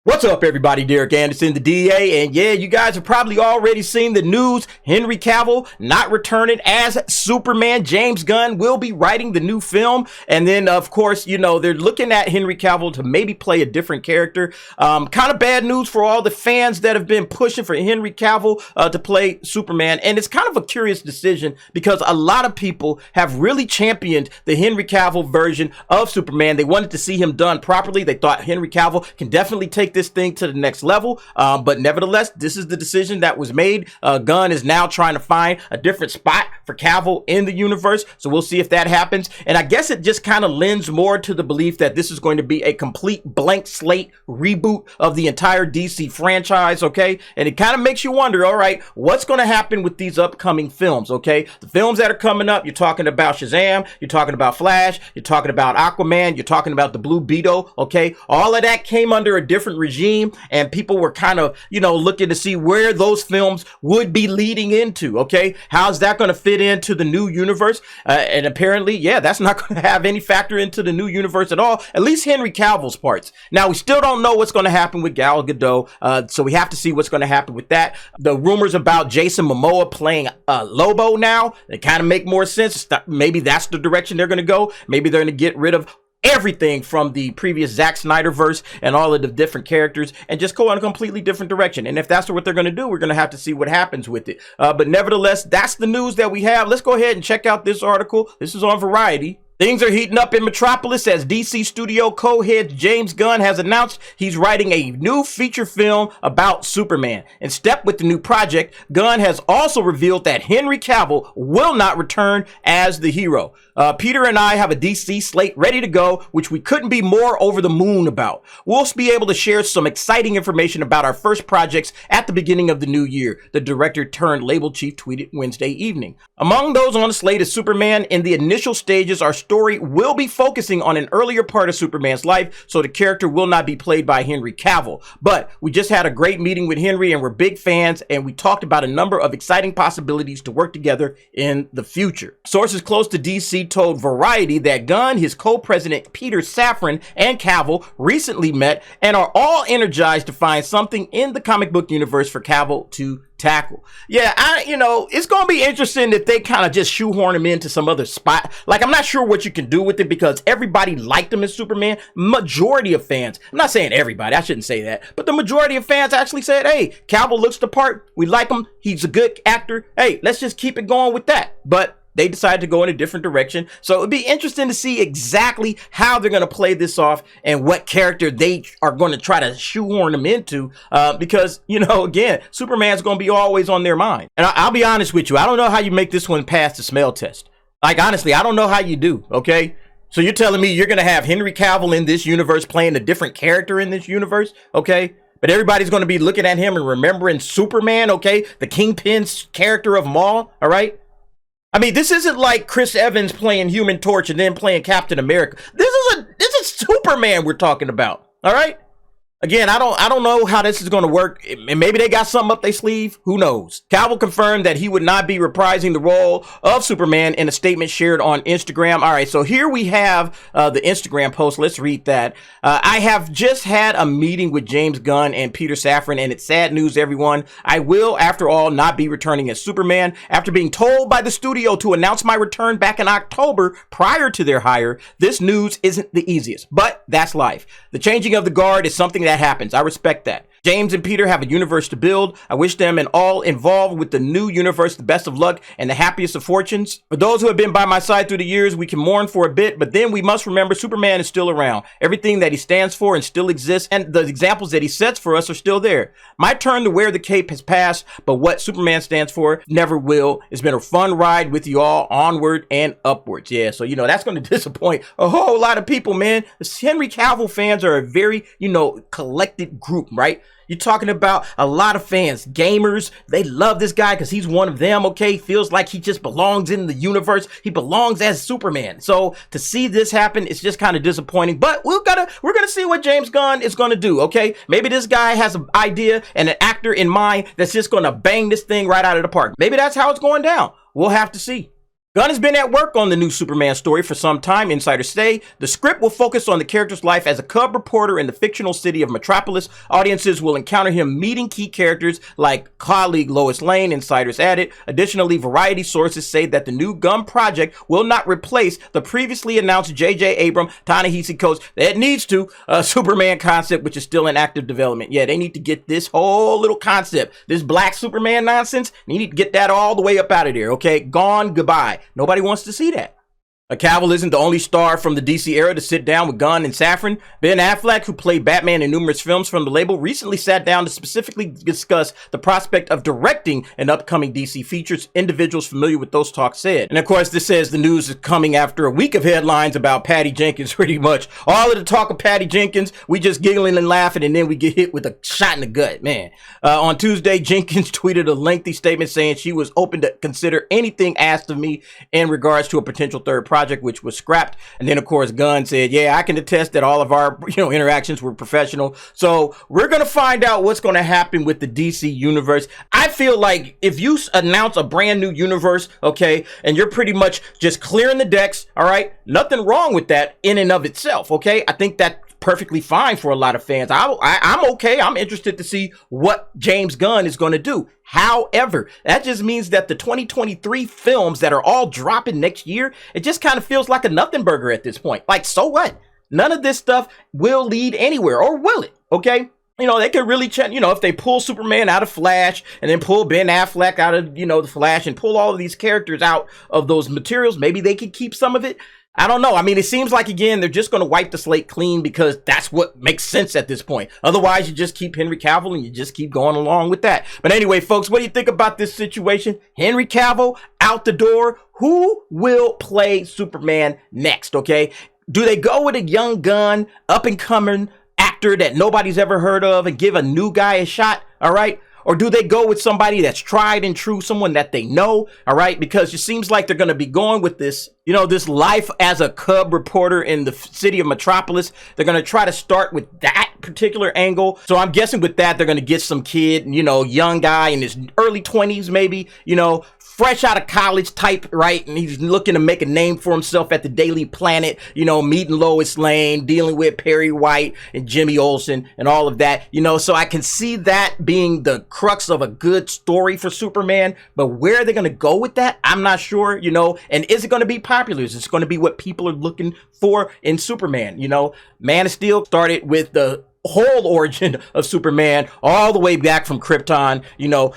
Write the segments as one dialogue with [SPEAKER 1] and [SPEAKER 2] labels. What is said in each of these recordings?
[SPEAKER 1] What's up, everybody? Derek Anderson, the DA, and yeah, you guys have probably already seen the news. Henry Cavill not returning as Superman. James Gunn will be writing the new film, and then, of course, you know, they're looking at Henry Cavill to maybe play a different character. Kind of bad news for all the fans that have been pushing for Henry Cavill to play Superman, and it's kind of a curious decision because a lot of people have really championed the Henry Cavill version of Superman. They wanted to see him done properly. They thought Henry Cavill can definitely take this thing to the next level, but nevertheless, this is the decision that was made. Gunn is now trying to find a different spot for Cavill in the universe, so we'll see if that happens. And I guess it just kind of lends more to the belief that this is going to be a complete blank slate reboot of the entire DC franchise, okay? And it kind of makes you wonder, all right, what's going to happen with these upcoming films, okay? The films that are coming up, you're talking about Shazam, you're talking about Flash, you're talking about Aquaman, you're talking about the Blue Beetle, okay? All of that came under a different regime, and people were kind of, you know, looking to see where those films would be leading into, okay? How's that going to fit into the new universe? And apparently, yeah, that's not going to have any factor into the new universe at all, at least Henry Cavill's parts. Now, we still don't know what's going to happen with Gal Gadot, so we have to see what's going to happen with that. The rumors about Jason Momoa playing Lobo now, they kind of make more sense. Maybe that's the direction they're going to go. Maybe they're going to get rid of everything from the previous Zack Snyderverse and all of the different characters and just go in a completely different direction. And if that's what they're going to do, we're going to have to see what happens with it. But nevertheless, that's the news that we have. Let's go ahead and check out this article. This is on Variety. Things are heating up in Metropolis as DC studio co-head James Gunn has announced he's writing a new feature film about Superman. In step with the new project, Gunn has also revealed that Henry Cavill will not return as the hero. Peter and I have a DC slate ready to go, which we couldn't be more over the moon about. We'll be able to share some exciting information about our first projects at the beginning of the new year, the director turned label chief tweeted Wednesday evening. Among those on the slate is Superman. In the initial stages, our story will be focusing on an earlier part of Superman's life, so the character will not be played by Henry Cavill. But we just had a great meeting with Henry and we're big fans, and we talked about a number of exciting possibilities to work together in the future. Sources close to DC told Variety that Gunn, his co-president Peter Safran, and Cavill recently met and are all energized to find something in the comic book universe for Cavill to tackle. Yeah, it's going to be interesting if they kind of just shoehorn him into some other spot. Like, I'm not sure what you can do with it because everybody liked him as Superman. Majority of fans, I'm not saying everybody, I shouldn't say that, but the majority of fans actually said, hey, Cavill looks the part. We like him. He's a good actor. Hey, let's just keep it going with that. But they decided to go in a different direction. So it'd be interesting to see exactly how they're going to play this off and what character they are going to try to shoehorn them into. Because, again, Superman's going to be always on their mind. And I'll be honest with you. I don't know how you make this one pass the smell test. Like, honestly, I don't know how you do. Okay. So you're telling me you're going to have Henry Cavill in this universe playing a different character in this universe. Okay. But everybody's going to be looking at him and remembering Superman. Okay. The Kingpin's character of Maul. All right. I mean, this isn't like Chris Evans playing Human Torch and then playing Captain America. This is Superman we're talking about. All right. Again, I don't know how this is going to work. Maybe they got something up their sleeve. Who knows? Cavill confirmed that he would not be reprising the role of Superman in a statement shared on Instagram. All right, so here we have the Instagram post. Let's read that. I have just had a meeting with James Gunn and Peter Safran, and it's sad news, everyone. I will, after all, not be returning as Superman. After being told by the studio to announce my return back in October prior to their hire, this news isn't the easiest, but that's life. The changing of the guard is something that happens. I respect that. James and Peter have a universe to build. I wish them and all involved with the new universe the best of luck and the happiest of fortunes. For those who have been by my side through the years, we can mourn for a bit, but then we must remember Superman is still around. Everything that he stands for and still exists, and the examples that he sets for us are still there. My turn to wear the cape has passed, but what Superman stands for never will. It's been a fun ride with you all, onward and upwards. Yeah, so that's going to disappoint a whole lot of people, man. The Henry Cavill fans are a very, collected group, right? You're talking about a lot of fans, gamers. They love this guy because he's one of them, okay? Feels like he just belongs in the universe. He belongs as Superman. So to see this happen, it's just kind of disappointing. But we're gonna see what James Gunn is gonna do, okay? Maybe this guy has an idea and an actor in mind that's just gonna bang this thing right out of the park. Maybe that's how it's going down. We'll have to see. Gunn has been at work on the new Superman story for some time, insiders say. The script will focus on the character's life as a cub reporter in the fictional city of Metropolis. Audiences will encounter him meeting key characters like colleague Lois Lane, insiders added. Additionally, Variety sources say that the new Gunn project will not replace the previously announced J.J. Abrams, Ta-Nehisi Coates, that needs to, Superman concept, which is still in active development. Yeah, they need to get this whole little concept, this black Superman nonsense, they need to get that all the way up out of there, okay? Gone, goodbye. Nobody wants to see that. Cavill isn't the only star from the DC era to sit down with Gunn and Safran. Ben Affleck, who played Batman in numerous films from the label, recently sat down to specifically discuss the prospect of directing an upcoming DC features. Individuals familiar with those talks said. And of course, this says the news is coming after a week of headlines about Patty Jenkins, pretty much. All of the talk of Patty Jenkins, we just giggling and laughing, and then we get hit with a shot in the gut, man. On Tuesday, Jenkins tweeted a lengthy statement saying she was open to consider anything asked of me in regards to a potential third project, which was scrapped. And then of course Gunn said, yeah, I can attest that all of our interactions were professional. So we're gonna find out what's gonna happen with the DC universe. I feel like if you announce a brand new universe, okay, and you're pretty much just clearing the decks, all right, nothing wrong with that in and of itself, okay? I think that perfectly fine for a lot of fans. I'm okay. I'm interested to see what James Gunn is going to do. However, that just means that the 2023 films that are all dropping next year, it just kind of feels like a nothing burger at this point. Like, so what? None of this stuff will lead anywhere, or will it? Okay? They could really check, if they pull Superman out of Flash and then pull Ben Affleck out of, the Flash and pull all of these characters out of those materials, maybe they could keep some of it. I don't know. I mean, it seems like, again, they're just going to wipe the slate clean because that's what makes sense at this point. Otherwise, you just keep Henry Cavill and you just keep going along with that. But anyway, folks, what do you think about this situation? Henry Cavill out the door. Who will play Superman next, okay? Do they go with a young gun, up-and-coming actor that nobody's ever heard of and give a new guy a shot, all right? Or do they go with somebody that's tried and true, someone that they know, all right? Because it seems like they're going to be going with this, this life as a cub reporter in the city of Metropolis. They're going to try to start with that particular angle. So I'm guessing with that, they're going to get some kid, young guy in his early 20s, maybe, fresh out of college type, right? And he's looking to make a name for himself at the Daily Planet, meeting Lois Lane, dealing with Perry White and Jimmy Olsen and all of that, so I can see that being the crux of a good story for Superman. But where are they going to go with that? I'm not sure, and is it going to be popular? Is it going to be what people are looking for in Superman? Man of Steel started with the whole origin of Superman all the way back from Krypton.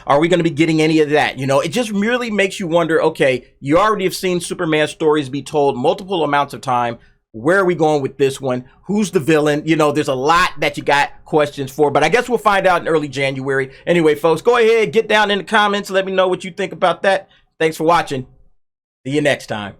[SPEAKER 1] Are we going to be getting any of that? It just really makes you wonder, okay, you already have seen Superman stories be told multiple amounts of time. Where are we going with this one? Who's the villain? There's a lot that you got questions for, but I guess we'll find out in early January. Anyway, folks, go ahead, get down in the comments. Let me know what you think about that. Thanks for watching. See you next time.